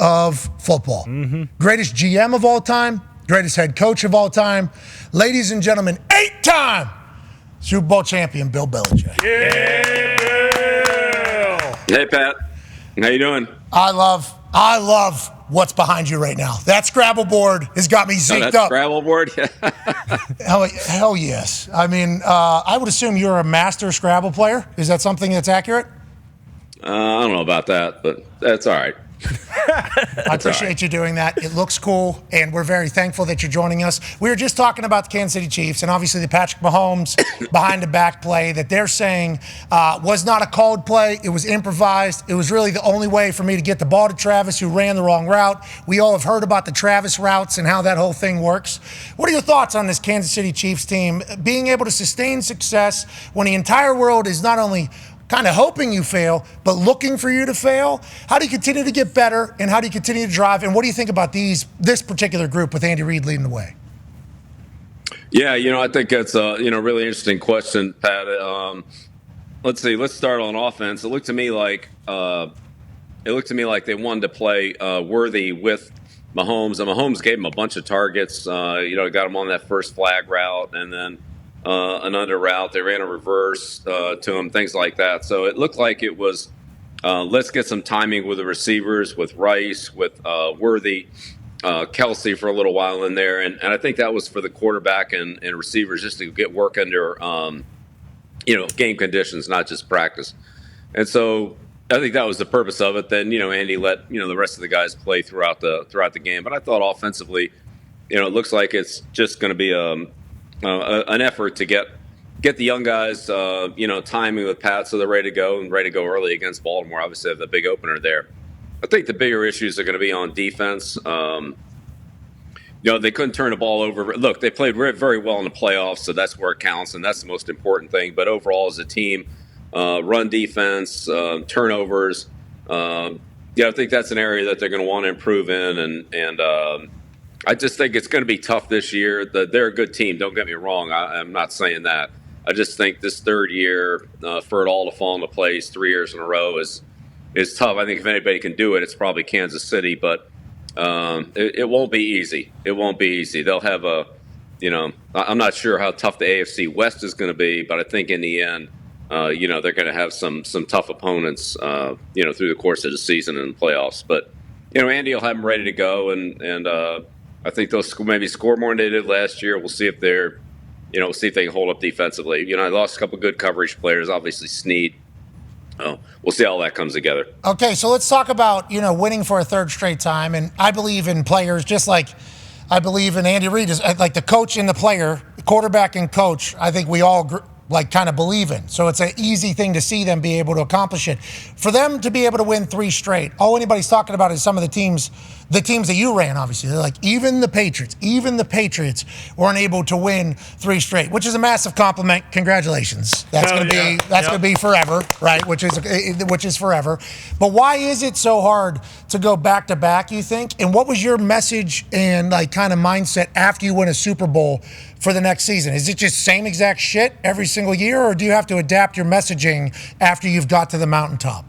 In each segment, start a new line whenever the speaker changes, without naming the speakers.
of football. Greatest GM of all time, greatest head coach of all time. Ladies and gentlemen, 8-time Super Bowl champion Bill Belichick.
Yeah.
Hey, Pat. How you doing?
I love what's behind you right now. That Scrabble board has got me zinked up.
Scrabble board?
Hell yes. I mean, I would assume you're a master Scrabble player. Is that something that's accurate?
I don't know about that, but that's all right.
I appreciate you doing that. It looks cool, and we're very thankful that you're joining us. We were just talking about the Kansas City Chiefs and obviously the Patrick Mahomes behind-the-back play that they're saying was not a called play. It was improvised. It was really the only way for me to get the ball to Travis, who ran the wrong route. We all have heard about the Travis routes and how that whole thing works. What are your thoughts on this Kansas City Chiefs team being able to sustain success when the entire world is not only kind of hoping you fail, but looking for you to fail? How do you continue to get better, and how do you continue to drive? And what do you think about this particular group with Andy Reid leading the way?
Yeah, I think that's a really interesting question, Pat. Let's see. Let's start on offense. It looked to me like they wanted to play worthy with Mahomes, and Mahomes gave him a bunch of targets. Got him on that first flag route, and then another route. They ran a reverse to him, things like that. So it looked like it was let's get some timing with the receivers, with Rice, with Worthy, Kelsey for a little while in there. And I think that was for the quarterback and receivers just to get work under, game conditions, not just practice. And so I think that was the purpose of it. Then, Andy let, the rest of the guys play throughout the game. But I thought offensively, it looks like it's just going to be an effort to get the young guys, timing with Pat so they're ready to go early against Baltimore. Obviously, they have the big opener there. I think the bigger issues are going to be on defense. They couldn't turn the ball over. Look, they played very well in the playoffs, so that's where it counts, and that's the most important thing. But overall, as a team, run defense, turnovers, I think that's an area that they're going to want to improve in, and I just think it's going to be tough this year. They're a good team. Don't get me wrong. I'm not saying that. I just think this third year for it all to fall into place 3 years in a row is tough. I think if anybody can do it, it's probably Kansas City. But it won't be easy. It won't be easy. They'll have I'm not sure how tough the AFC West is going to be, but I think in the end, they're going to have some tough opponents, through the course of the season and the playoffs. But Andy will have them ready to go, and I think they'll maybe score more than they did last year. We'll see if they can hold up defensively. I lost a couple good coverage players, obviously Snead. We'll see how that comes together.
Okay, so let's talk about, winning for a third straight time. And I believe in players just like I believe in Andy Reid, is like the coach and the player, quarterback and coach. I think we all kind of believe in. So it's an easy thing to see them be able to accomplish it. For them to be able to win 3 straight, all anybody's talking about is some of the teams that you ran, obviously. They're like, even the Patriots weren't able to win 3 straight, which is a massive compliment. Congratulations. That's going to be forever, right? Which is forever. But why is it so hard to go back to back, you think? And what was your message and kind of mindset after you win a Super Bowl for the next season? Is it just same exact shit every single year, or do you have to adapt your messaging after you've got to the mountaintop?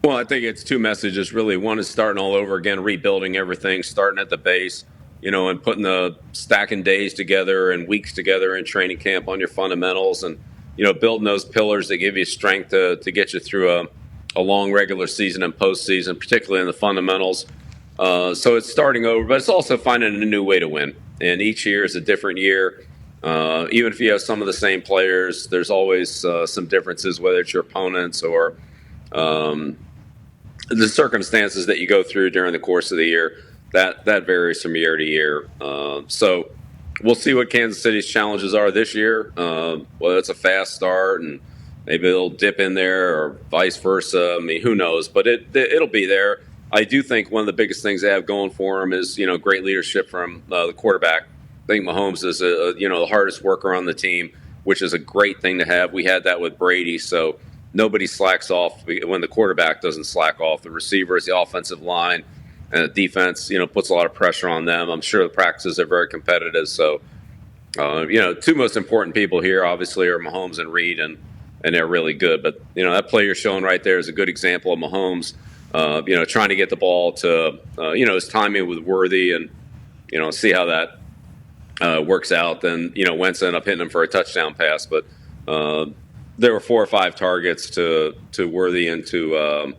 Well, I think it's 2 messages, really. One is starting all over again, rebuilding everything, starting at the base, and putting the stacking days together and weeks together in training camp on your fundamentals and, building those pillars that give you strength to get you through a long regular season and postseason, particularly in the fundamentals. So it's starting over, but it's also finding a new way to win. And each year is a different year. Even if you have some of the same players, there's always some differences, whether it's your opponents or the circumstances that you go through during the course of the year. That varies from year to year. So we'll see what Kansas City's challenges are this year. Whether it's a fast start and maybe they'll dip in there or vice versa. I mean, who knows? But it'll be there. I do think one of the biggest things they have going for them is, great leadership from the quarterback. I think Mahomes is, the hardest worker on the team, which is a great thing to have. We had that with Brady, so nobody slacks off when the quarterback doesn't slack off. The receivers, the offensive line, and the defense, puts a lot of pressure on them. I'm sure the practices are very competitive. So, 2 most important people here, obviously, are Mahomes and Reid, and they're really good. But, that play you're showing right there is a good example of Mahomes trying to get the ball to, his timing with Worthy and, see how that works out. Then, Wentz ended up hitting him for a touchdown pass. But there were 4 or 5 targets to Worthy and to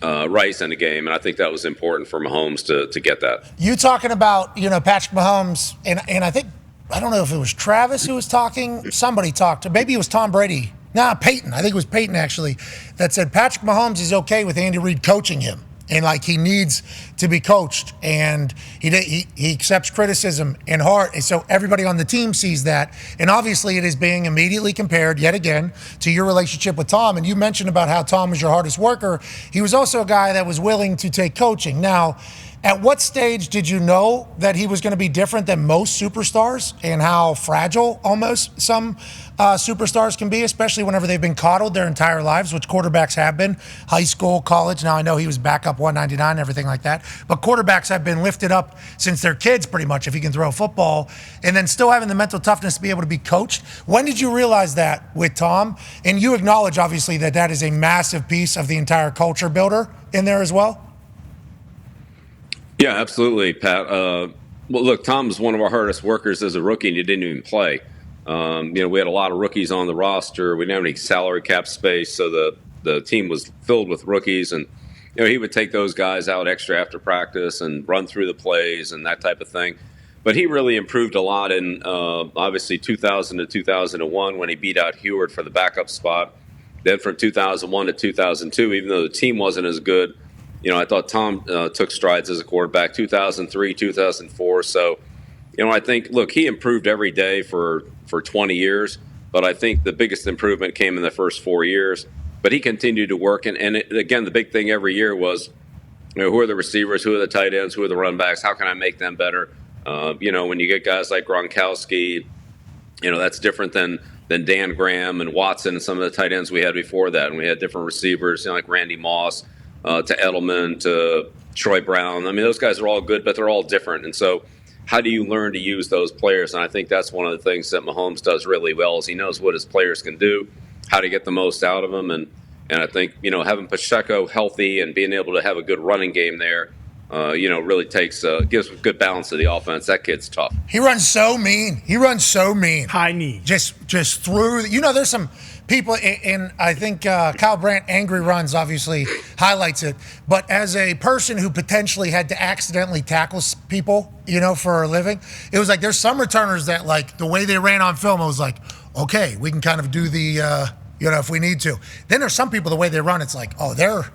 Rice in the game. And I think that was important for Mahomes to get that.
You talking about, Patrick Mahomes, and I don't know if it was Travis who was talking. Somebody talked. Maybe it was Tom Brady. Peyton. I think it was Peyton, actually, that said Patrick Mahomes is okay with Andy Reid coaching him. And, he needs to be coached. And he accepts criticism in heart. And so everybody on the team sees that. And obviously it is being immediately compared, yet again, to your relationship with Tom. And you mentioned about how Tom was your hardest worker. He was also a guy that was willing to take coaching. Now, at what stage did you know that he was going to be different than most superstars and how fragile almost some superstars can be, especially whenever they've been coddled their entire lives, which quarterbacks have been, high school, college. Now, I know he was backup 199 and everything like that, but quarterbacks have been lifted up since they're kids pretty much if you can throw a football, and then still having the mental toughness to be able to be coached. When did you realize that with Tom? And you acknowledge, obviously, that is a massive piece of the entire culture builder in there as well?
Yeah, absolutely, Pat. Well, look, Tom's one of our hardest workers as a rookie, and he didn't even play. We had a lot of rookies on the roster. We didn't have any salary cap space, so the team was filled with rookies. And, he would take those guys out extra after practice and run through the plays and that type of thing. But he really improved a lot in, obviously, 2000 to 2001 when he beat out Heward for the backup spot. Then from 2001 to 2002, even though the team wasn't as good, I thought Tom took strides as a quarterback, 2003, 2004. So, I think, look, he improved every day for 20 years, but I think the biggest improvement came in the first 4 years. But he continued to work. And again, the big thing every year was, who are the receivers, who are the tight ends, who are the run backs, how can I make them better? When you get guys like Gronkowski, that's different than Dan Graham and Watson and some of the tight ends we had before that. And we had different receivers, like Randy Moss, to Edelman, to Troy Brown. I mean, those guys are all good, but they're all different. And so how do you learn to use those players? And I think that's one of the things that Mahomes does really well is he knows what his players can do, how to get the most out of them. And I think, having Pacheco healthy and being able to have a good running game there, really gives a good balance to the offense. That kid's tough.
He runs so mean.
High knee.
Just through. There's some people, and I think Kyle Brandt, Angry Runs, obviously highlights it. But as a person who potentially had to accidentally tackle people, for a living, it was like there's some returners that, the way they ran on film, I was like, okay, we can kind of do the, if we need to. Then there's some people, the way they run, it's like, oh, they're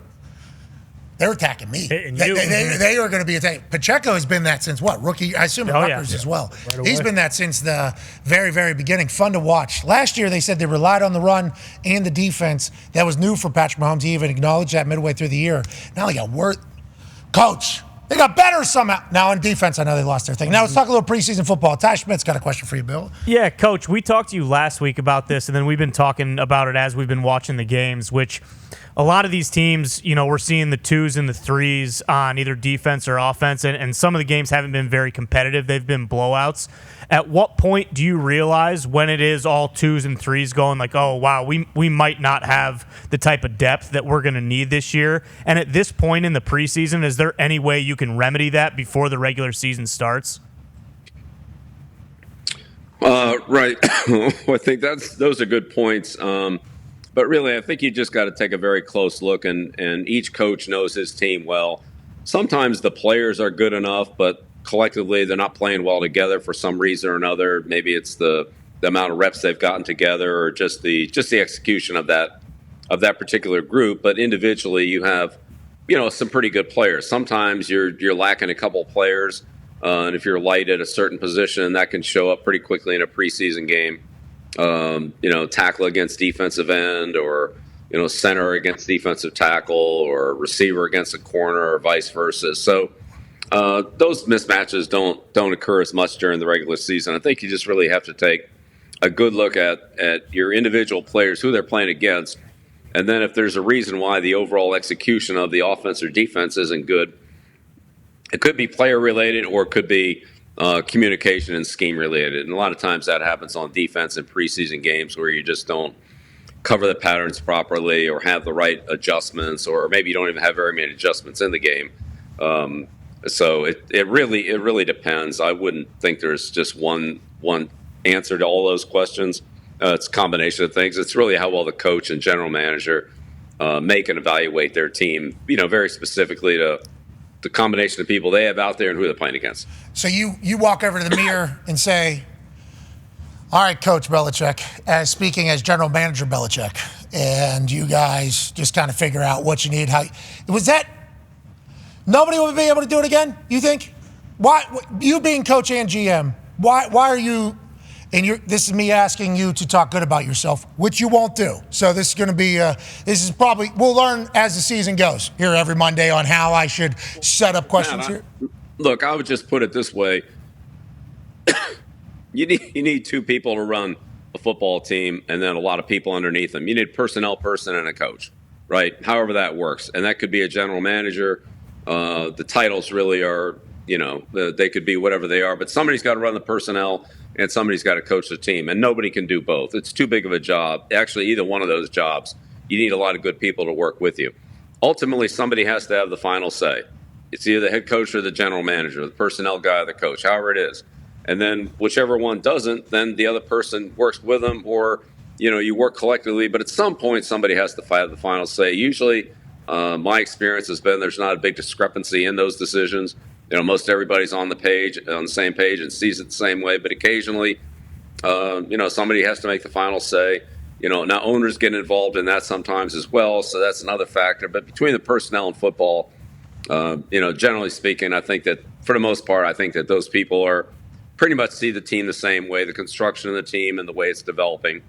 attacking me. They are going to be attacking. Pacheco has been that since what? Rookie? I assume Rutgers as well. Right, he's been that since the very, very beginning. Fun to watch. Last year, they said they relied on the run and the defense. That was new for Patrick Mahomes. He even acknowledged that midway through the year. Now they got Coach, they got better somehow. Now on defense, I know they lost their thing. Now let's talk a little preseason football. Ty Schmidt's got a question for you, Bill.
Yeah, Coach, we talked to you last week about this, and then we've been talking about it as we've been watching the games, which a lot of these teams, we're seeing the 2s and the 3s on either defense or offense, and some of the games haven't been very competitive. They've been blowouts. At what point do you realize when it is all 2s and 3s going like, oh, wow, we might not have the type of depth that we're going to need this year? And at this point in the preseason, is there any way you can remedy that before the regular season starts?
Right. I think those are good points. But really, I think you just got to take a very close look, and each coach knows his team well. Sometimes the players are good enough, but collectively they're not playing well together for some reason or another. Maybe it's the amount of reps they've gotten together, or just the execution of that particular group. But individually, you have some pretty good players. Sometimes you're lacking a couple players, and if you're light at a certain position, that can show up pretty quickly in a preseason game. Tackle against defensive end, or center against defensive tackle, or receiver against a corner, or vice versa. So those mismatches don't occur as much during the regular season. I think you just really have to take a good look at your individual players, who they're playing against, and then if there's a reason why the overall execution of the offense or defense isn't good, it could be player related, or it could be communication and scheme related. And a lot of times that happens on defense in preseason games where you just don't cover the patterns properly or have the right adjustments, or maybe you don't even have very many adjustments in the game. So it really depends. I wouldn't think there's just one answer to all those questions. It's a combination of things. It's really how well the coach and general manager make and evaluate their team, very specifically to the combination of people they have out there and who they're playing against.
So you walk over to the mirror and say, all right, Coach Belichick, speaking as General Manager Belichick, and you guys just kind of figure out what you need. Nobody would be able to do it again, you think? Why, you being coach and GM, why are you, and this is me asking you to talk good about yourself, which you won't do. So this is going to be, we'll learn as the season goes here every Monday on how I should set up questions here.
Look, I would just put it this way. You need two people to run a football team, and then a lot of people underneath them. You need a personnel person and a coach, right? However that works. And that could be a general manager. The titles really are, they could be whatever they are, but somebody's got to run the personnel and somebody's got to coach the team, and nobody can do both. It's too big of a job. Actually, either one of those jobs, you need a lot of good people to work with you. Ultimately, somebody has to have the final say. It's either the head coach or the general manager, the personnel guy or the coach, however it is. And then whichever one doesn't, then the other person works with them, or, you work collectively. But at some point, somebody has to have the final say. Usually, my experience has been there's not a big discrepancy in those decisions. Most everybody's on the same page and sees it the same way. But occasionally, somebody has to make the final say. Now owners get involved in that sometimes as well. So that's another factor. But between the personnel and football, generally speaking, I think that for the most part, I think that those people are pretty much see the team the same way, the construction of the team and the way it's developing.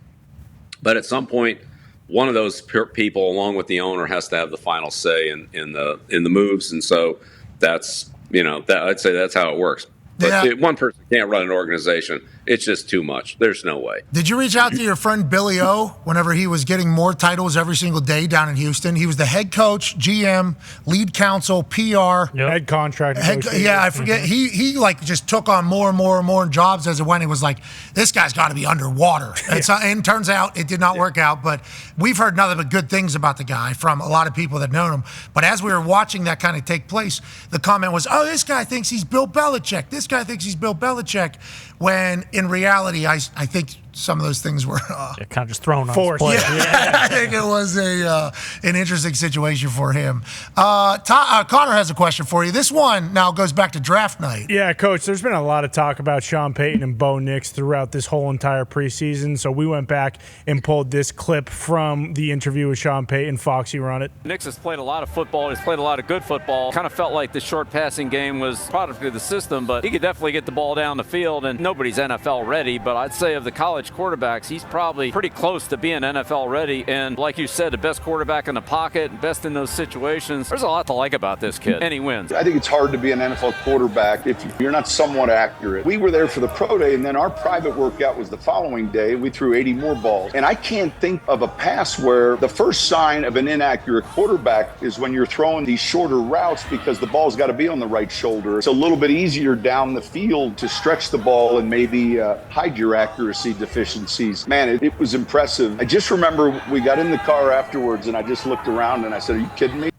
But at some point, one of those people, along with the owner, has to have the final say in the moves. And so that's, I'd say that's how it works. But one person can't run an organization. It's just too much. There's no way.
Did you reach out to your friend Billy O whenever he was getting more titles every single day down in Houston? He was the head coach, GM, lead counsel, PR.
Yep. Head contract.
I forget. He just took on more and more and more jobs as it went. He was like, this guy's got to be underwater. And turns out it did not work out. But we've heard nothing but good things about the guy from a lot of people that know him. But as we were watching that kind of take place, the comment was, oh, this guy thinks he's Bill Belichick. This guy thinks he's Bill Belichick. When in reality, I think some of those things were
kind of just thrown on
forced.
I think it was an interesting situation for him. Connor has a question for you. This one now goes back to draft night.
Yeah, Coach, there's been a lot of talk about Sean Payton and Bo Nix throughout this whole entire preseason. So we went back and pulled this clip from the interview with Sean Payton. Foxy, run it.
Nix has played a lot of football. He's played a lot of good football. Kind of felt like the short passing game was product of the system, but he could definitely get the ball down the field, and nobody's NFL ready. But I'd say of the college quarterbacks, he's probably pretty close to being NFL ready. And like you said, the best quarterback in the pocket, best in those situations. There's a lot to like about this kid, and he wins.
I think it's hard to be an NFL quarterback if you're not somewhat accurate. We were there for the pro day, and then our private workout was the following day. We threw 80 more balls. And I can't think of a pass where the first sign of an inaccurate quarterback is when you're throwing these shorter routes because the ball's got to be on the right shoulder. It's a little bit easier down the field to stretch the ball and maybe hide your accuracy deficiencies. Man, it was impressive. I just remember we got in the car afterwards, and I just looked around and I said, are you kidding me?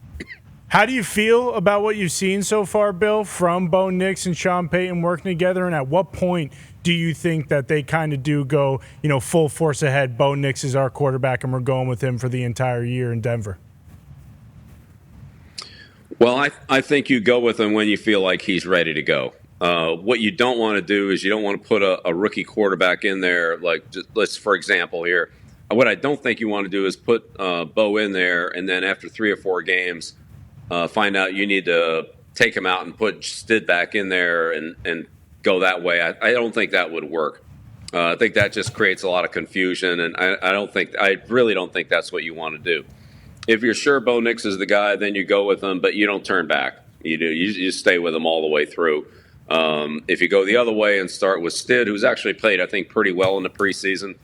How do you feel about what you've seen so far, Bill, from Bo Nix and Sean Payton working together? And at what point do you think that they kind of do go, full force ahead? Bo Nix is our quarterback, and we're going with him for the entire year in Denver.
Well, I think you go with him when you feel like he's ready to go. What you don't want to do is you don't want to put a rookie quarterback in there. Like, let's, for example, here, what I don't think you want to do is put Bo in there, and then after 3 or 4 games, find out you need to take him out and put Stid back in there and go that way. I don't think that would work. I think that just creates a lot of confusion, and I really don't think that's what you want to do. If you're sure Bo Nix is the guy, then you go with him, but you don't turn back. You stay with him all the way through. If you go the other way and start with Stid, who's actually played, I think, pretty well in the preseason.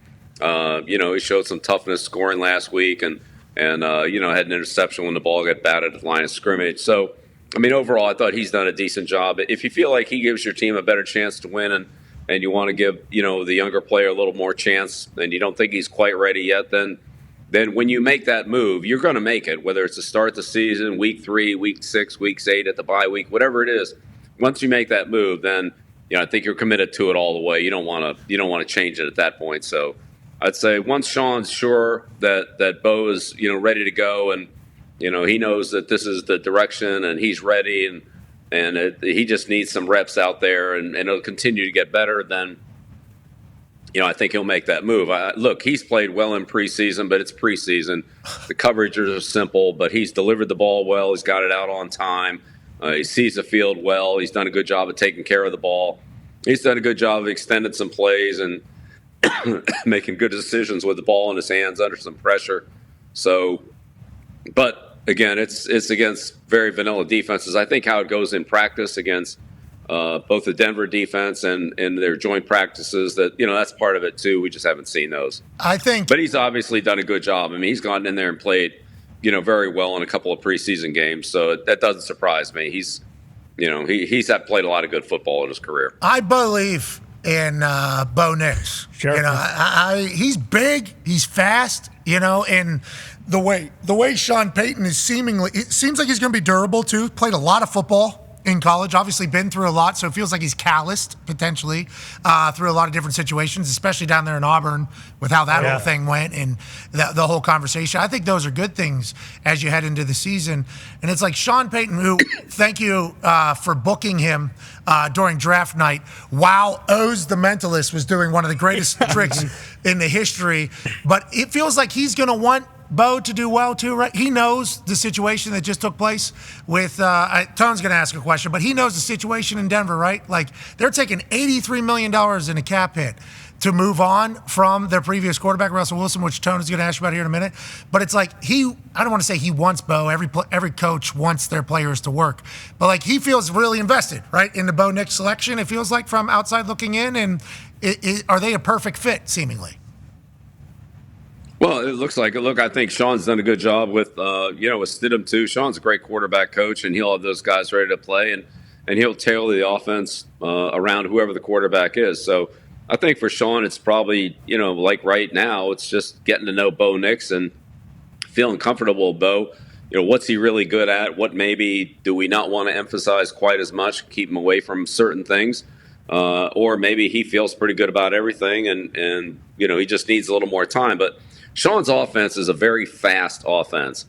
He showed some toughness scoring last week and had an interception when the ball got batted at the line of scrimmage. So, overall, I thought he's done a decent job. If you feel like he gives your team a better chance to win and you want to give, the younger player a little more chance and you don't think he's quite ready yet, then then when you make that move, you're going to make it, whether it's to start the season, week 3, week 6, week 8 at the bye week, whatever it is. Once you make that move, then I think you're committed to it all the way. You don't want to change it at that point. So I'd say once Sean's sure that Bo is ready to go, and he knows that this is the direction and he's ready, and he just needs some reps out there, and it'll continue to get better, then I think he'll make that move. Look, he's played well in preseason, but it's preseason. The coverages are simple, but he's delivered the ball well. He's got it out on time. He sees the field well. He's done a good job of taking care of the ball. He's done a good job of extending some plays and making good decisions with the ball in his hands under some pressure. So, but again, it's against very vanilla defenses. I think how it goes in practice against both the Denver defense and their joint practices, that's part of it too. We just haven't seen those. But he's obviously done a good job. I mean, he's gone in there and played, very well in a couple of preseason games. So that doesn't surprise me. He's played a lot of good football in his career.
I believe in Bo Nix.
Sure.
He's big, he's fast, and the way Sean Payton is it seems like he's going to be durable too. Played a lot of football in college, obviously been through a lot, so it feels like he's calloused potentially through a lot of different situations, especially down there in Auburn with how that whole thing went and the whole conversation. I think those are good things as you head into the season. And it's like Sean Payton, who, thank you for booking him during draft night while Oz the Mentalist was doing one of the greatest tricks in the history. But it feels like he's going to want Bo to do well too, right? He knows the situation that just took place with Tone's going to ask a question, but he knows the situation in Denver, right? Like, they're taking $83 million in a cap hit to move on from their previous quarterback, Russell Wilson, which Tone is going to ask you about here in a minute. But it's like I don't want to say he wants Bo. Every coach wants their players to work. But like, he feels really invested, right, in the Bo Nix selection, it feels like, from outside looking in. And are they a perfect fit, seemingly?
Well, it looks like it. Look, I think Sean's done a good job with Stidham too. Sean's a great quarterback coach, and he'll have those guys ready to play, and he'll tailor the offense around whoever the quarterback is. So I think for Sean, it's probably, like right now, it's just getting to know Bo Nix and feeling comfortable with Bo. What's he really good at? What maybe do we not want to emphasize quite as much, keep him away from certain things? Or maybe he feels pretty good about everything, and he just needs a little more time. But Sean's offense is a very fast offense.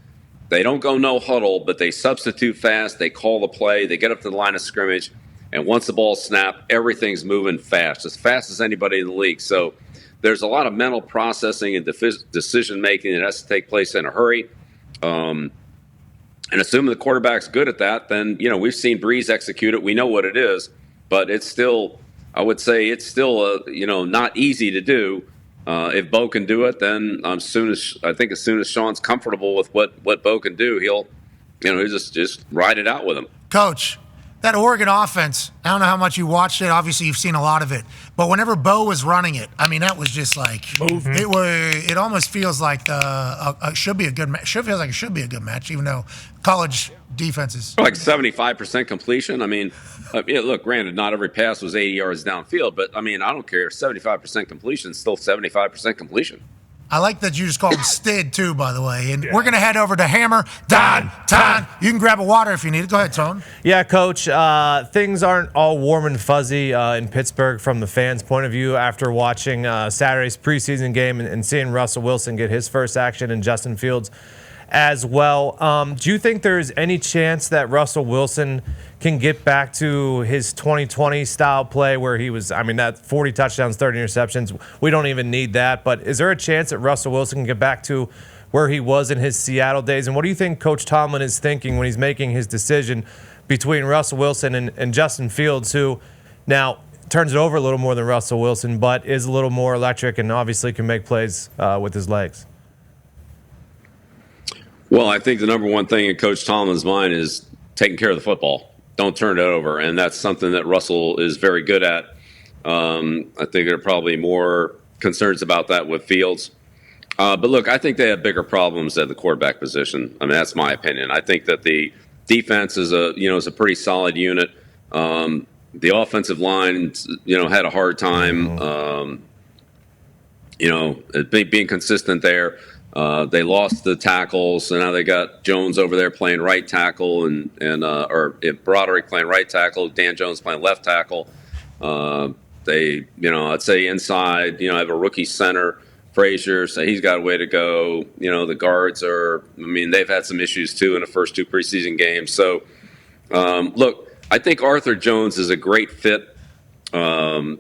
They don't go no huddle, but they substitute fast. They call the play. They get up to the line of scrimmage. And once the ball's snapped, everything's moving fast as anybody in the league. So there's a lot of mental processing and decision-making that has to take place in a hurry. And assuming the quarterback's good at that, then, we've seen Breeze execute it. We know what it is. But it's still, I would say it's still, not easy to do. If Bo can do it, then as soon as Sean's comfortable with what Bo can do, he'll just ride it out with him.
Coach, that Oregon offense, I don't know how much you watched it. Obviously, you've seen a lot of it. But whenever Bo was running it, I mean, that was just like it almost feels like should be a good match. Feels like it should be a good match, even though college defenses
like 75% completion. I mean, look, granted, not every pass was 80 yards downfield, but I mean, I don't care. 75% completion is still 75% completion.
I like that you just called him Stid, too, by the way. And we're going to head over to Hammer Don. You can grab a water if you need it. Go ahead, Tone.
Yeah, Coach, things aren't all warm and fuzzy in Pittsburgh from the fans' point of view after watching Saturday's preseason game and seeing Russell Wilson get his first action and Justin Fields as well. Do you think there's any chance that Russell Wilson can get back to his 2020 style play where he was, that 40 touchdowns, 30 interceptions, we don't even need that. But is there a chance that Russell Wilson can get back to where he was in his Seattle days? And what do you think Coach Tomlin is thinking when he's making his decision between Russell Wilson and Justin Fields, who now turns it over a little more than Russell Wilson, but is a little more electric and obviously can make plays with his legs?
Well, I think the number one thing in Coach Tomlin's mind is taking care of the football. Don't turn it over, and that's something that Russell is very good at. I think there are probably more concerns about that with Fields. But look, I think they have bigger problems at the quarterback position. That's my opinion. I think that the defense is a pretty solid unit. The offensive line, had a hard time, being consistent there. They lost the tackles, so now they got Jones over there playing right tackle, or Broderick playing right tackle, Dan Jones playing left tackle. I'd say inside, have a rookie center, Frazier, so he's got a way to go. The guards they've had some issues too in the first 2 preseason games. So, look, I think Arthur Jones is a great fit, for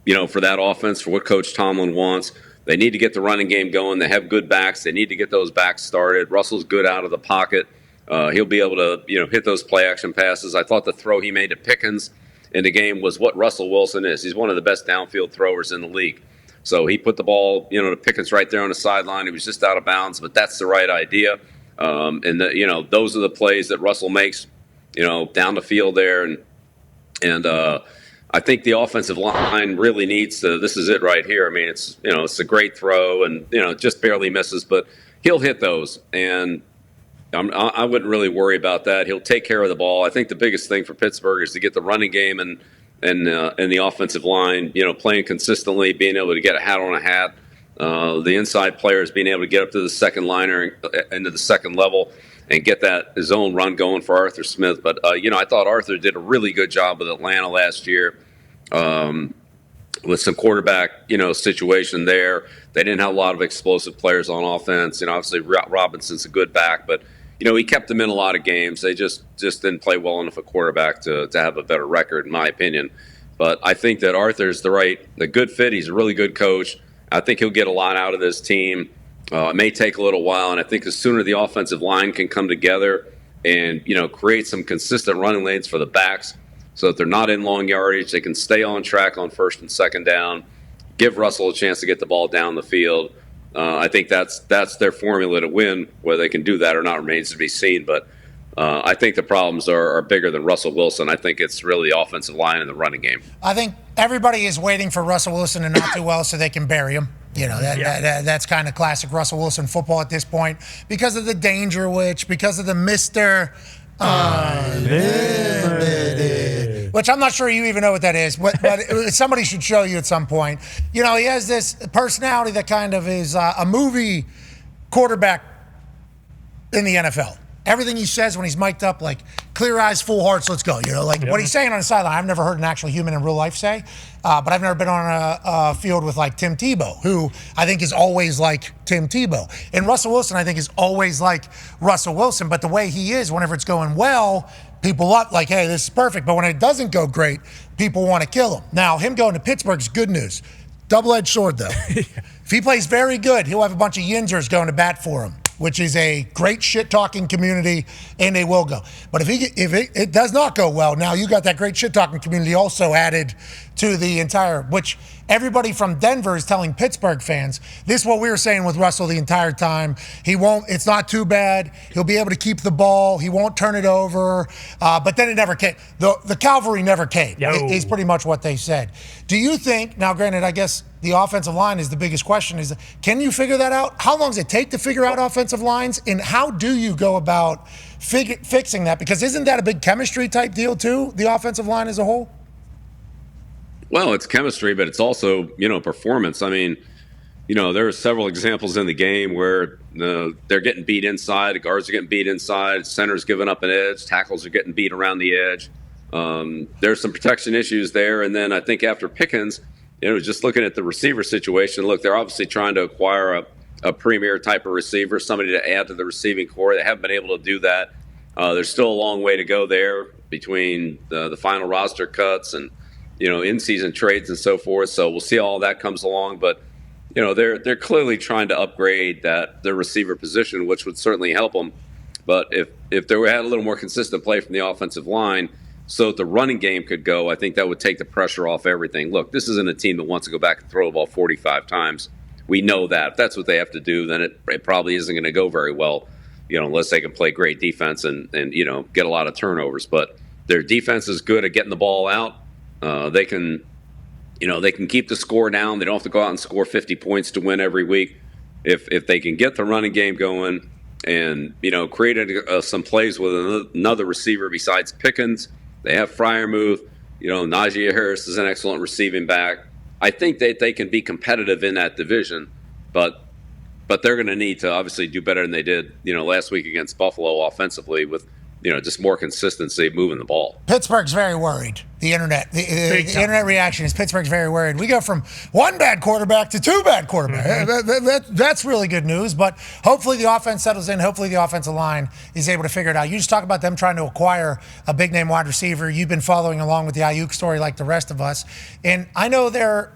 that offense, for what Coach Tomlin wants. They need to get the running game going. They have good backs. They need to get those backs started. Russell's good out of the pocket. He'll be able to, hit those play action passes. I thought the throw he made to Pickens in the game was what Russell Wilson is. He's one of the best downfield throwers in the league. So he put the ball, to Pickens right there on the sideline. He was just out of bounds, but that's the right idea. Those are the plays that Russell makes, down the field there. And I think the offensive line really needs to. This is it right here. I mean, it's a great throw, and it just barely misses, but he'll hit those, and I wouldn't really worry about that. He'll take care of the ball. I think the biggest thing for Pittsburgh is to get the running game and the offensive line, playing consistently, being able to get a hat on a hat. The inside players being able to get up to the second liner, into the second level, and get that zone run going for Arthur Smith. But, I thought Arthur did a really good job with Atlanta last year, with some quarterback, situation there. They didn't have a lot of explosive players on offense. Obviously Robinson's a good back, but, he kept them in a lot of games. They just didn't play well enough at quarterback to have a better record, in my opinion. But I think that Arthur's the good fit. He's a really good coach. I think he'll get a lot out of this team. It may take a little while, and I think the sooner the offensive line can come together and, create some consistent running lanes for the backs so that they're not in long yardage, they can stay on track on first and second down, give Russell a chance to get the ball down the field. I think that's their formula to win. Whether they can do that or not remains to be seen, but I think the problems are bigger than Russell Wilson. I think it's really the offensive line and the running game.
I think everybody is waiting for Russell Wilson to not do well so they can bury him. That's kind of classic Russell Wilson football at this point because of the danger witch, because of the Mr. Unlimited, which I'm not sure you even know what that is, but somebody should show you at some point. He has this personality that kind of is a movie quarterback in the NFL. Everything he says when he's mic'd up, like clear eyes, full hearts, let's go. What he's saying on the sideline, I've never heard an actual human in real life say, but I've never been on a field with like Tim Tebow, who I think is always like Tim Tebow. And Russell Wilson, I think, is always like Russell Wilson, but the way he is, whenever it's going well, people love, like, hey, this is perfect. But when it doesn't go great, people want to kill him. Now, him going to Pittsburgh's good news. Double-edged sword, though. If he plays very good, he'll have a bunch of yinzers going to bat for him, which is a great shit-talking community, and they will go. But if it does not go well, now you got that great shit-talking community also added to the entire, which everybody from Denver is telling Pittsburgh fans, this is what we were saying with Russell the entire time. It's not too bad. He'll be able to keep the ball. He won't turn it over. But then it never came. The cavalry never came, is pretty much what they said. Do you think, now granted, I guess the offensive line is the biggest question, is can you figure that out? How long does it take to figure out offensive lines? And how do you go about fixing that? Because isn't that a big chemistry type deal too, the offensive line as a whole?
Well, it's chemistry, but it's also, performance. I mean, there are several examples in the game where they're getting beat inside, the guards are getting beat inside, center's giving up an edge, tackles are getting beat around the edge. There's some protection issues there. And then I think after Pickens, just looking at the receiver situation, look, they're obviously trying to acquire a premier type of receiver, somebody to add to the receiving core. They haven't been able to do that. There's still a long way to go there between the final roster cuts and, in-season trades and so forth. So we'll see how all that comes along. But, they're clearly trying to upgrade the receiver position, which would certainly help them. But if they had a little more consistent play from the offensive line so that the running game could go, I think that would take the pressure off everything. Look, this isn't a team that wants to go back and throw the ball 45 times. We know that. If that's what they have to do, then it probably isn't going to go very well, unless they can play great defense and get a lot of turnovers. But their defense is good at getting the ball out. They can keep the score down. They don't have to go out and score 50 points to win every week. If they can get the running game going and, create some plays with another receiver besides Pickens, they have Freiermuth. Najee Harris is an excellent receiving back. I think that they can be competitive in that division, but but they're going to need to obviously do better than they did, last week against Buffalo offensively with, just more consistency moving the ball.
Pittsburgh's very worried. The internet reaction is Pittsburgh's very worried. We go from one bad quarterback to two bad quarterbacks. That's really good news, but hopefully the offense settles in. Hopefully the offensive line is able to figure it out. You just talk about them trying to acquire a big-name wide receiver. You've been following along with the Aiyuk story like the rest of us, and I know there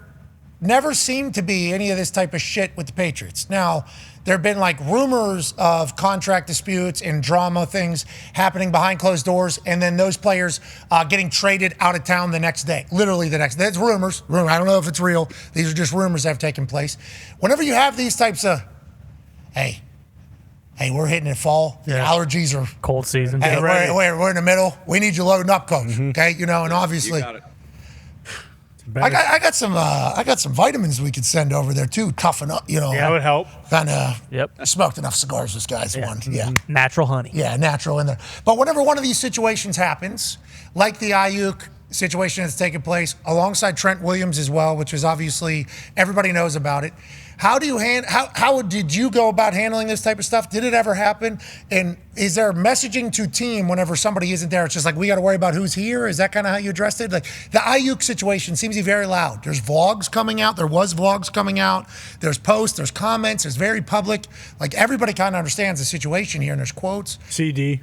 never seemed to be any of this type of shit with the Patriots. Now, there have been like rumors of contract disputes and drama things happening behind closed doors, and then those players getting traded out of town the next day. Literally the next day. That's rumors. I don't know if it's real. These are just rumors that have taken place. Whenever you have these types of, hey, we're hitting it fall. Yeah. Allergies are
cold season.
Hey, we're in the middle. We need you loading up, coach. Mm-hmm. Okay, and obviously.
You got it.
I got some vitamins we could send over there too. Toughen up,
Yeah, that would help.
Kind of. Yep. I smoked enough cigars. This guy's one. Yeah.
Natural honey.
Yeah, natural in there. But whenever one of these situations happens, like the Aiyuk situation that's taken place, alongside Trent Williams as well, which is obviously everybody knows about it. How did you go about handling this type of stuff? Did it ever happen? And is there messaging to team whenever somebody isn't there? It's just like, we got to worry about who's here. Is that kind of how you addressed it? Like the Aiyuk situation seems to be very loud. There's vlogs coming out. There was vlogs coming out. There's posts. There's comments. There's very public. Like everybody kind of understands the situation here. And there's quotes.
CD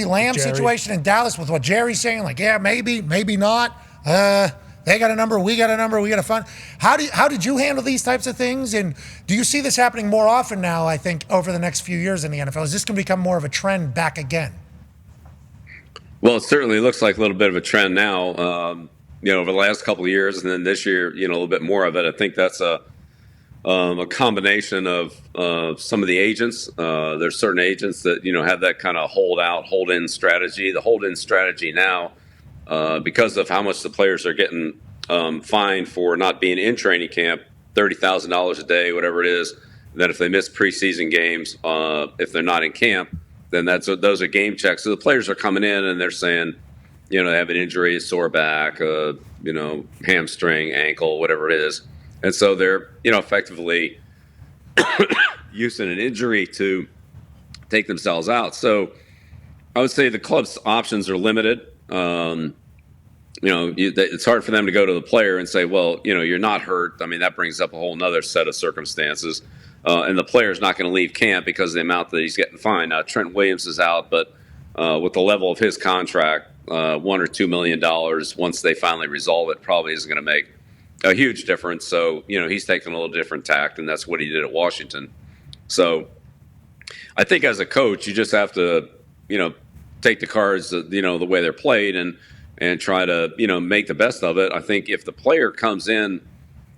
Lamb
Jerry.
situation in Dallas with what Jerry's saying. Like, yeah, maybe not. They got a number, we got a number, we got a fund. How did you handle these types of things? And do you see this happening more often now, I think, over the next few years in the NFL? Is this going to become more of a trend back again?
Well, it certainly looks like a little bit of a trend now, over the last couple of years. And then this year, a little bit more of it. I think that's a combination of some of the agents. There's certain agents that, have that kind of hold-in strategy. The hold-in strategy now, because of how much the players are getting fined for not being in training camp, $30,000 a day, whatever it is, that if they miss preseason games, if they're not in camp, then those are game checks. So the players are coming in and they're saying, they have an injury, a sore back, hamstring, ankle, whatever it is. And so they're, effectively using an injury to take themselves out. So I would say the club's options are limited. It's hard for them to go to the player and say, well, you're not hurt. I mean, that brings up a whole nother set of circumstances. And the player's not going to leave camp because of the amount that he's getting fined. Now, Trent Williams is out, but with the level of his contract, $1 or $2 million, once they finally resolve it, probably isn't going to make a huge difference. So, he's taking a little different tact, and that's what he did at Washington. So I think as a coach, you just have to, take the cards, the way they're played and try to, make the best of it. I think if the player comes in,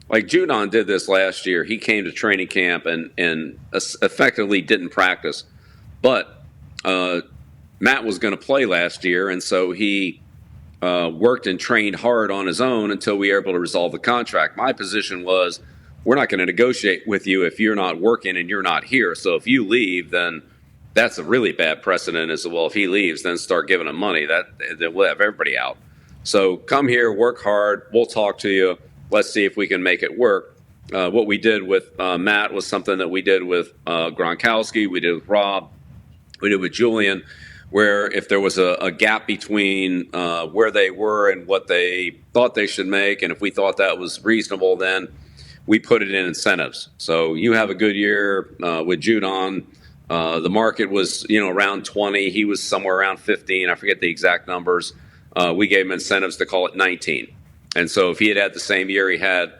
like Judon did this last year, he came to training camp and effectively didn't practice. But Matt was going to play last year, and so he worked and trained hard on his own until we were able to resolve the contract. My position was, we're not going to negotiate with you if you're not working and you're not here. So if you leave, then that's a really bad precedent as well. If he leaves, then start giving him money. That will have everybody out. So come here, work hard. We'll talk to you. Let's see if we can make it work. What we did with Matt was something that we did with Gronkowski. We did with Rob. We did with Julian, where if there was a gap between where they were and what they thought they should make, and if we thought that was reasonable, then we put it in incentives. So you have a good year with Judon. The market was, around 20. He was somewhere around 15. I forget the exact numbers. We gave him incentives to call it 19. And so if he had the same year he had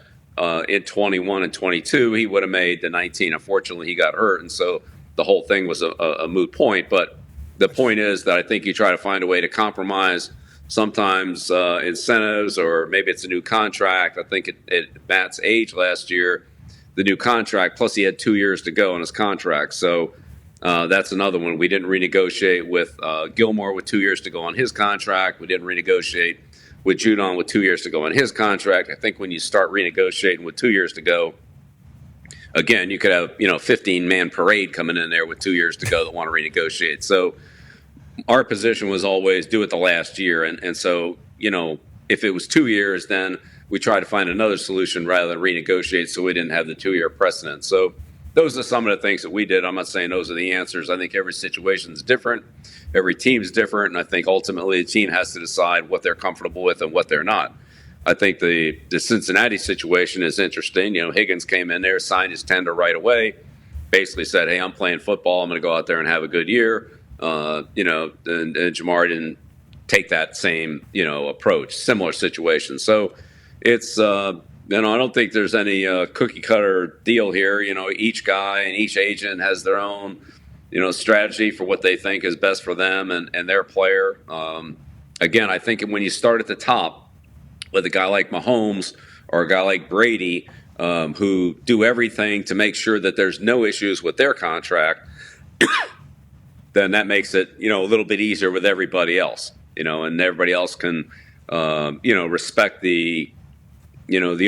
in 21 and 22, he would have made the 19. Unfortunately, he got hurt, and so the whole thing was a moot point. But the point is that I think you try to find a way to compromise sometimes incentives, or maybe it's a new contract. I think at Matt's age last year, the new contract, plus he had 2 years to go on his contract. So that's another one. We didn't renegotiate with Gilmore with 2 years to go on his contract. We didn't renegotiate with Judon with 2 years to go on his contract. I think when you start renegotiating with 2 years to go, again, you could have 15-man parade coming in there with 2 years to go that want to renegotiate. So our position was always do it the last year. And so, if it was 2 years, then we tried to find another solution rather than renegotiate, so we didn't have the 2 year precedent. So those are some of the things that we did. I'm not saying those are the answers. I think every situation is different. Every team's different. And I think ultimately the team has to decide what they're comfortable with and what they're not. I think the Cincinnati situation is interesting. Higgins came in there, signed his tender right away, basically said, hey, I'm playing football. I'm going to go out there and have a good year. And Jamar didn't take that same, approach, similar situation. So it's, I don't think there's any cookie cutter deal here. Each guy and each agent has their own, strategy for what they think is best for them and their player. Again, I think when you start at the top with a guy like Mahomes or a guy like Brady, who do everything to make sure that there's no issues with their contract, then that makes it, a little bit easier with everybody else, and everybody else can, respect the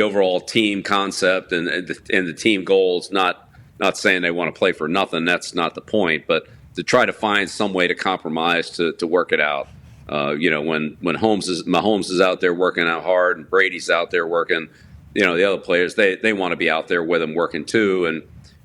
overall team concept and the team goals. Not saying they want to play for nothing. That's not the point, but to try to find some way to compromise to work it out. When Mahomes is out there working out hard and Brady's out there working, the other players, they want to be out there with him working too.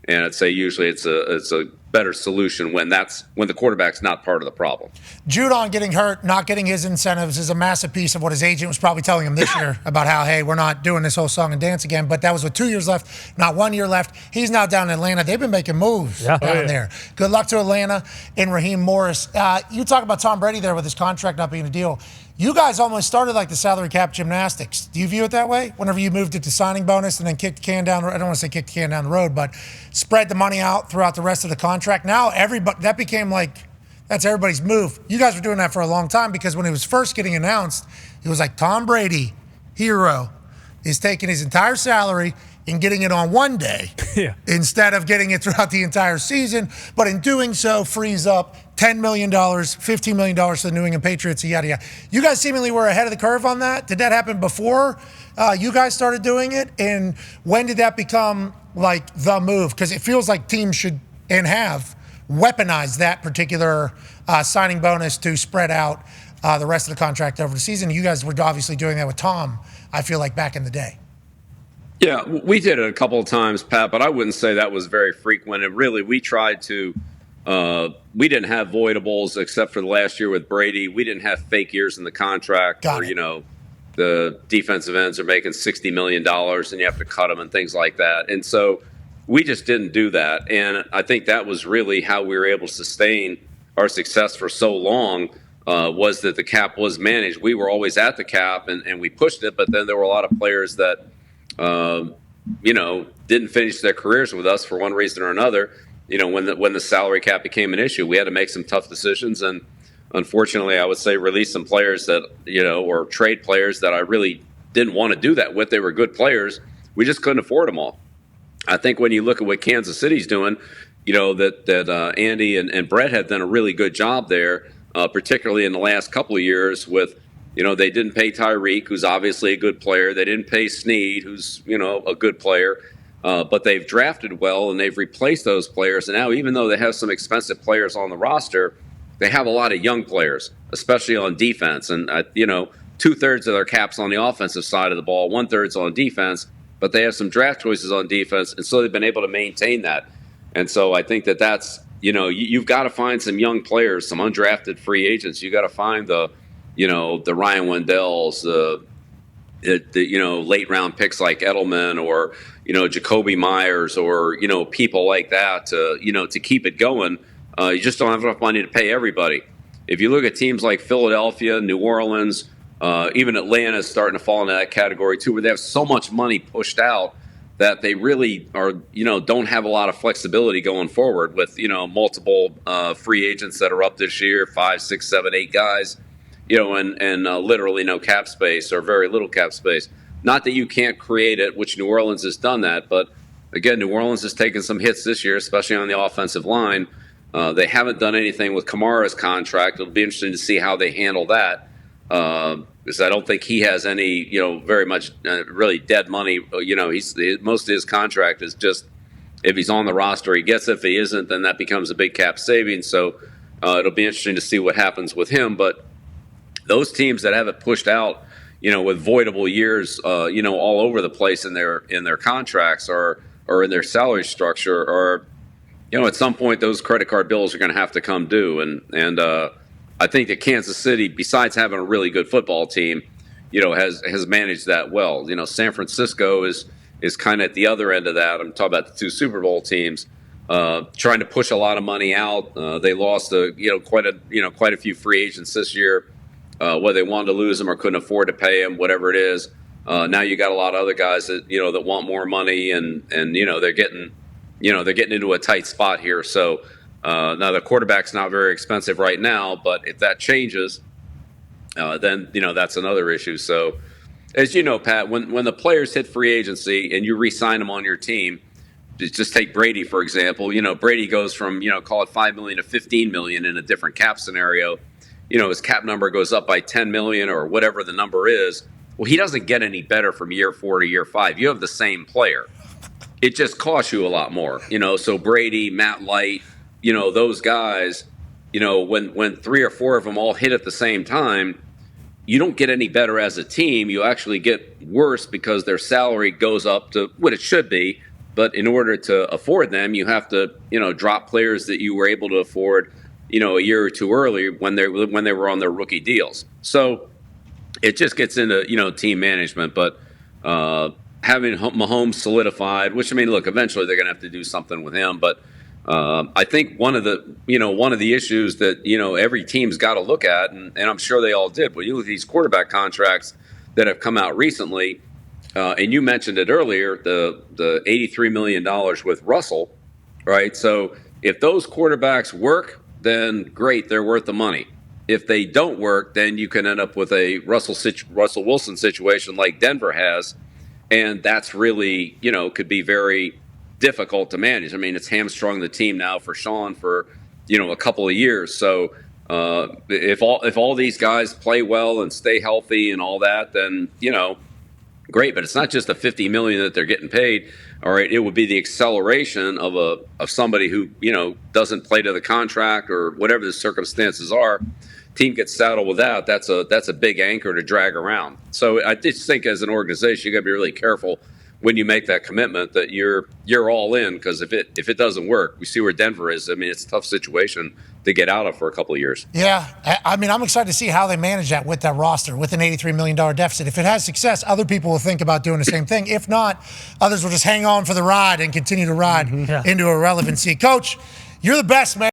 And I'd say usually it's a better solution when the quarterback's not part of the problem.
Judon getting hurt, not getting his incentives is a massive piece of what his agent was probably telling him this year about how, hey, we're not doing this whole song and dance again. But that was with 2 years left, not 1 year left. He's now down in Atlanta. They've been making moves down there. Good luck to Atlanta and Raheem Morris. You talk about Tom Brady there with his contract not being a deal. You guys almost started like the salary cap gymnastics. Do you view it that way? Whenever you moved it to signing bonus and then kicked the can down, I don't want to say kicked the can down the road, but spread the money out throughout the rest of the contract. Now that became that's everybody's move. You guys were doing that for a long time because when it was first getting announced, it was like Tom Brady, hero, is taking his entire salary and getting it on one day instead of getting it throughout the entire season. But in doing so, frees up $10 million, $15 million to the New England Patriots, yada, yada. You guys seemingly were ahead of the curve on that. Did that happen before you guys started doing it? And when did that become like the move? Because it feels like teams should and have weaponized that particular signing bonus to spread out the rest of the contract over the season. You guys were obviously doing that with Tom, I feel like, back in the day.
Yeah, we did it a couple of times, Pat, but I wouldn't say that was very frequent. And really, we tried to we didn't have voidables except for the last year with Brady. We didn't have fake years in the contract where, the defensive ends are making $60 million and you have to cut them and things like that. And so we just didn't do that. And I think that was really how we were able to sustain our success for so long, was that the cap was managed. We were always at the cap and we pushed it, but then there were a lot of players that didn't finish their careers with us for one reason or another. When the salary cap became an issue, we had to make some tough decisions. And unfortunately, I would say release some players that, or trade players that I really didn't want to do that with. They were good players. We just couldn't afford them all. I think when you look at what Kansas City's doing, that Andy and Brett have done a really good job there, particularly in the last couple of years with, they didn't pay Tyreek, who's obviously a good player. They didn't pay Snead, who's, a good player. But they've drafted well, and they've replaced those players. And now, even though they have some expensive players on the roster, they have a lot of young players, especially on defense. And, 2/3 of their cap's on the offensive side of the ball, 1/3's on defense. But they have some draft choices on defense, and so they've been able to maintain that. And so I think that's, you've got to find some young players, some undrafted free agents. You got to find the Ryan Wendells, the late round picks like Edelman or, Jacoby Myers or, people like that to keep it going. You just don't have enough money to pay everybody. If you look at teams like Philadelphia, New Orleans, even Atlanta is starting to fall into that category too, where they have so much money pushed out that they really are, don't have a lot of flexibility going forward with, multiple free agents that are up this year, 5, 6, 7, 8 guys. And literally no cap space or very little cap space. Not that you can't create it, which New Orleans has done that, but again, New Orleans has taken some hits this year, especially on the offensive line. They haven't done anything with Kamara's contract. It'll be interesting to see how they handle that, because I don't think he has any, very much really dead money. Most of his contract is just if he's on the roster, he gets it. If he isn't, then that becomes a big cap savings. So it'll be interesting to see what happens with him, but those teams that have it pushed out, with voidable years, all over the place in their contracts are or in their salary structure are, at some point those credit card bills are going to have to come due. And I think that Kansas City, besides having a really good football team, has managed that well. San Francisco is kind of at the other end of that. I'm talking about the two Super Bowl teams, trying to push a lot of money out. They lost quite a few free agents this year, whether they wanted to lose them or couldn't afford to pay them, whatever it is. Now you got a lot of other guys that that want more money, and they're getting into a tight spot here. So now the quarterback's not very expensive right now, but if that changes, then that's another issue. So as you know, Pat, when the players hit free agency and you re-sign them on your team, just take Brady for example. Brady goes from call it $5 million to $15 million in a different cap scenario. His cap number goes up by $10 million or whatever the number is. Well, he doesn't get any better from year 4 to year 5. You have the same player. It just costs you a lot more. So Brady, Matt Light, those guys, when 3 or 4 of them all hit at the same time, you don't get any better as a team. You actually get worse because their salary goes up to what it should be. But in order to afford them, you have to, drop players that you were able to afford, a year or two earlier when they were on their rookie deals. So it just gets into, team management. But having Mahomes solidified, which, look, eventually they're going to have to do something with him. But I think one of the issues that, every team's got to look at, and I'm sure they all did, but you look at these quarterback contracts that have come out recently, and you mentioned it earlier, the $83 million with Russell, right? So if those quarterbacks work, then great, they're worth the money. If they don't work, then you can end up with a Russell Wilson situation like Denver has, and that's really, could be very difficult to manage. It's hamstrung the team now for Sean for, a couple of years. So if all these guys play well and stay healthy and all that, then, great. But it's not just the $50 million that they're getting paid. All right, it would be the acceleration of somebody who, doesn't play to the contract or whatever the circumstances are. Team gets saddled with that. That's a big anchor to drag around. So I just think as an organization, you got to be really careful when you make that commitment that you're all in, because if it doesn't work, we see where Denver is. It's a tough situation to get out of for a couple of years.
Yeah, I'm excited to see how they manage that with that roster, with an $83 million deficit. If it has success, other people will think about doing the same thing. If not, others will just hang on for the ride and continue to ride into irrelevancy. Coach, you're the best, man.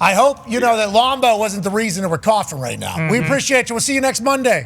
I hope that Lombo wasn't the reason that we're coughing right now. We appreciate you. We'll see you next Monday.